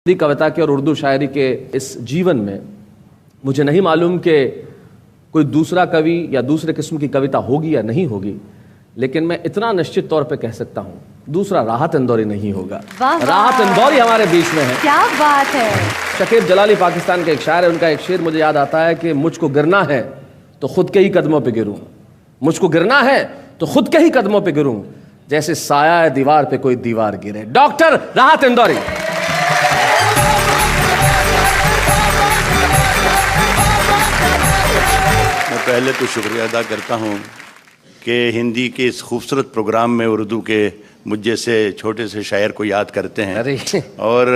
हिंदी कविता के और उर्दू शायरी के इस जीवन में मुझे नहीं मालूम कि कोई दूसरा कवि या दूसरे किस्म की कविता होगी या नहीं होगी, लेकिन मैं इतना निश्चित तौर पे कह सकता हूँ दूसरा राहत इंदौरी नहीं होगा। राहत इंदौरी हमारे बीच में है। क्या बात है। शकीब जलाली पाकिस्तान के एक शायर है, उनका एक शेर मुझे याद आता है कि मुझको गिरना है तो खुद के ही कदमों पे गिरूं, मुझको गिरना है तो खुद के ही कदमों पे गिरूं, जैसे साया है दीवार पे कोई दीवार गिरे। डॉक्टर राहत इंदौरी। मैं पहले तो शुक्रिया अदा करता हूँ कि हिंदी के इस खूबसूरत प्रोग्राम में उर्दू के मुझ जैसे छोटे से शायर को याद करते हैं। और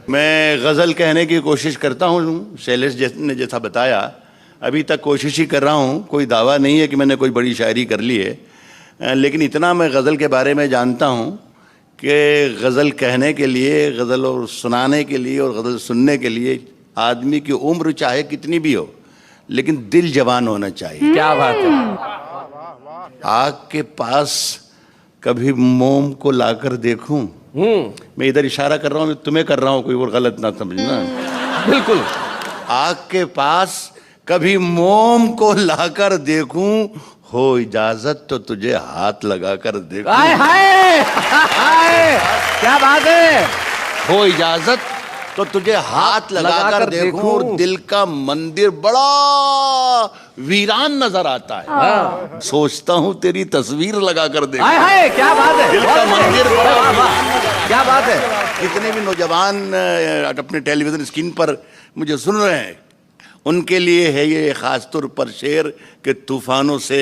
मैं गज़ल कहने की कोशिश करता हूँ। शैलेश ने जैसा बताया, अभी तक कोशिश ही कर रहा हूँ, कोई दावा नहीं है कि मैंने कोई बड़ी शायरी कर ली है, लेकिन इतना मैं गज़ल के बारे में जानता हूँ कि गज़ल कहने के लिए, गज़ल और सुनाने के लिए और गज़ल सुनने के लिए आदमी की उम्र चाहे कितनी भी हो, लेकिन दिल जवान होना चाहिए। क्या बात है। आग के पास कभी मोम को लाकर देखूं। मैं इधर इशारा कर रहा हूं, तुम्हें कर रहा हूं, कोई और गलत ना समझना। बिल्कुल। आग के पास कभी मोम को लाकर देखूं, हो इजाजत तो तुझे हाथ लगाकर देखूं। हाय हाय हाय, क्या बात है। हो इजाजत तो तुझे हाथ लगाकर देखूं और दिल का मंदिर बड़ा वीरान नजर आता है। सोचता हूं तेरी तस्वीर लगाकर देखूं। हाय हाय, क्या बात है। दिल का मंदिर बड़ा, क्या बात है। कितने भी नौजवान अपने टेलीविजन स्क्रीन पर मुझे सुन रहे हैं, उनके लिए है ये खास तौर पर शेर कि तूफानों से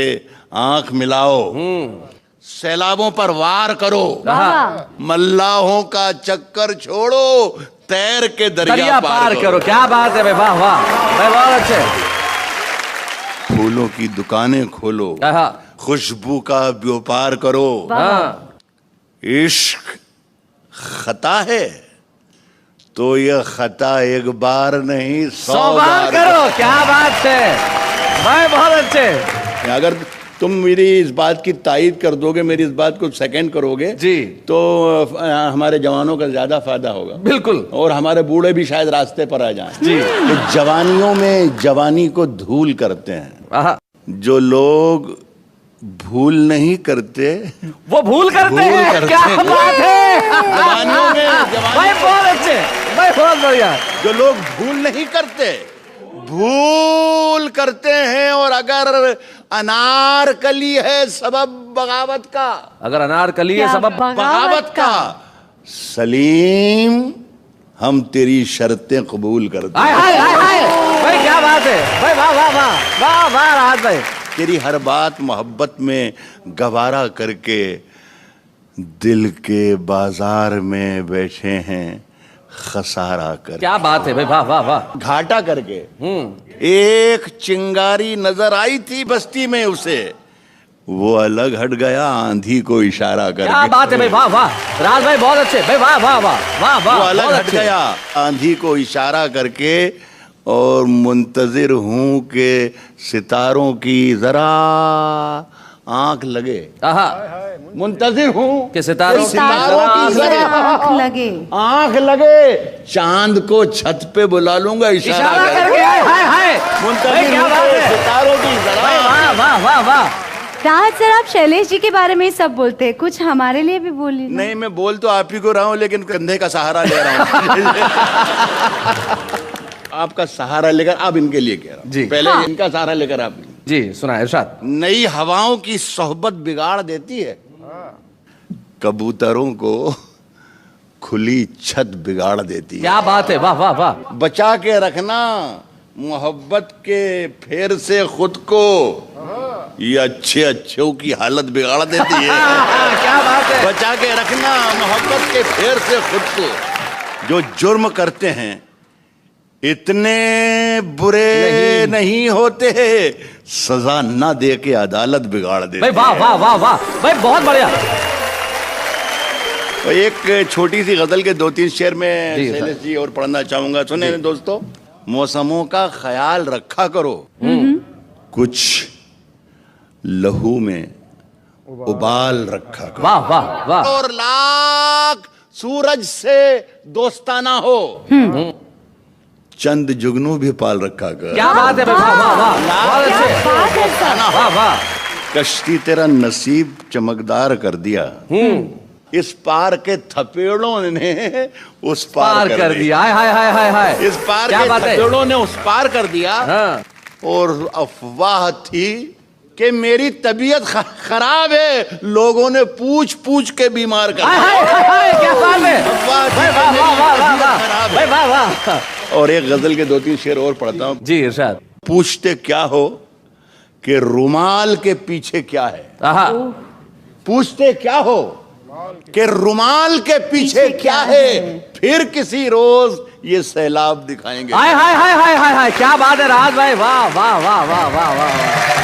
आंख मिलाओ, सैलाबों पर वार करो, मल्लाहों का चक्कर छोड़ो, तैर के दरिया पार करो। क्या बात है भाई, वाह वाह भाई, बहुत अच्छे। फूलों की दुकानें खोलो, खुशबू का व्यापार करो, इश्क खता है तो यह खता एक बार नहीं 100 बार करो। क्या बात है भाई, बहुत अच्छे। अगर तुम मेरी इस बात की तायीद कर दोगे, मेरी इस बात को सेकंड करोगे जी, तो हमारे जवानों का ज्यादा फायदा होगा। बिल्कुल। और हमारे बूढ़े भी शायद रास्ते पर आ जाएं। जी। तो जवानियों में जवानी को धूल करते हैं। जो लोग भूल नहीं करते वो भूल करते हैं। क्या बात है। जवानियों में भाई बहुत अच्छे भाई, बहुत बढ़िया। जो लोग भूल नहीं करते भूल करते हैं, और अगर अनारकली है सबब बगावत का, अगर अनारकली है सबब बगावत का, सलीम हम तेरी शर्तें कबूल करते हैं। हाय हाय हाय भाई, क्या बात है भाई, वाह वाह वाह वाह वाह राहत भाई। तेरी हर बात मोहब्बत में गवारा करके दिल के बाजार में बैठे हैं खसारा कर। क्या बात है भाई, वाह वाह वाह। घाटा करके एक चिंगारी नजर आई थी बस्ती में उसे, वो अलग हट गया आंधी को इशारा करके। क्या बात है भाई, वाह वाह राज भाई, बहुत अच्छे भाई, वाह वाह वाह वाह वाह। वो अलग हट गया आंधी को इशारा करके, और मुंतजिर हूं कि सितारों की जरा आंख लगे। मुंतजिर हूं कि सितारों की जरा आंख लगे, चांद को छत पे बुला लूंगा इशारा करके। हाय हाय, मुंतजिर हूं कि सितारों की जरा। वाह वाह वाह वाह। राहत सर, आप शैलेश जी के बारे में सब बोलते हैं, कुछ हमारे लिए भी बोलिए। नहीं, मैं बोल तो आप ही को रहा हूं, लेकिन कंधे का सहारा ले रहा हूं। आपका सहारा लेकर अब इनके लिए कह रहा हूं। पहले इनका सहारा लेकर आप जी सुना इरशाद। नई हवाओं की सोहबत बिगाड़ देती है, कबूतरों को खुली छत बिगाड़ देती है। क्या बात है, वाह वाह वाह। बचा के रखना मोहब्बत के फेर से खुद को, ये अच्छे अच्छों की हालत बिगाड़ देती है। क्या बात है। बचा के रखना मोहब्बत के फेर से खुद को। जो जुर्म करते हैं इतने बुरे नहीं होते, सजा ना दे के अदालत बिगाड़ देते। भाई वाह वाह वाह वाह भाई, बहुत बढ़िया। तो एक छोटी सी गजल के 2-3 शेर में शैलेश जी और पढ़ना चाहूंगा। सुने दोस्तों। मौसमों का ख्याल रखा करो, कुछ लहू में उबाल रखा करो। वाह वाह वाह। और लाख सूरज से दोस्ताना हो, चंद जुगनू भी पाल रखा कर। क्या बात है, वाह वाह वाह, बहुत अच्छे, बात है सर। वाह वाह। कश्ती तेरा नसीब चमकदार कर दिया, इस पार के थपेड़ों ने उस पार कर दिया। हाय हाय हाय हाय हाय, इस पार क्या के बात है? थपेड़ों ने उस पार कर दिया। हाँ। और अफवाह थी कि मेरी तबीयत खराब है, लोगों ने पूछ पूछ के बीमार कर हाय दिया। हाय हाय हाय, क्या बात है, अफवाह थी वाह कि वाह मेरी वाह वाह तबीयत वाह खराब वाह, है। वाह वाह। और एक गजल के 2-3 शेर और पढ़ता हूँ। जी इरशाद। पूछते क्या हो कि रुमाल के पीछे क्या है, आहा, पूछते क्या हो कि रुमाल के पीछे क्या है, फिर किसी रोज ये सैलाब दिखाएंगे। हाय हाय हाय हाय हाय हाय, क्या बात है राज भाई, वाह वाह वाह वाह वाह वाह।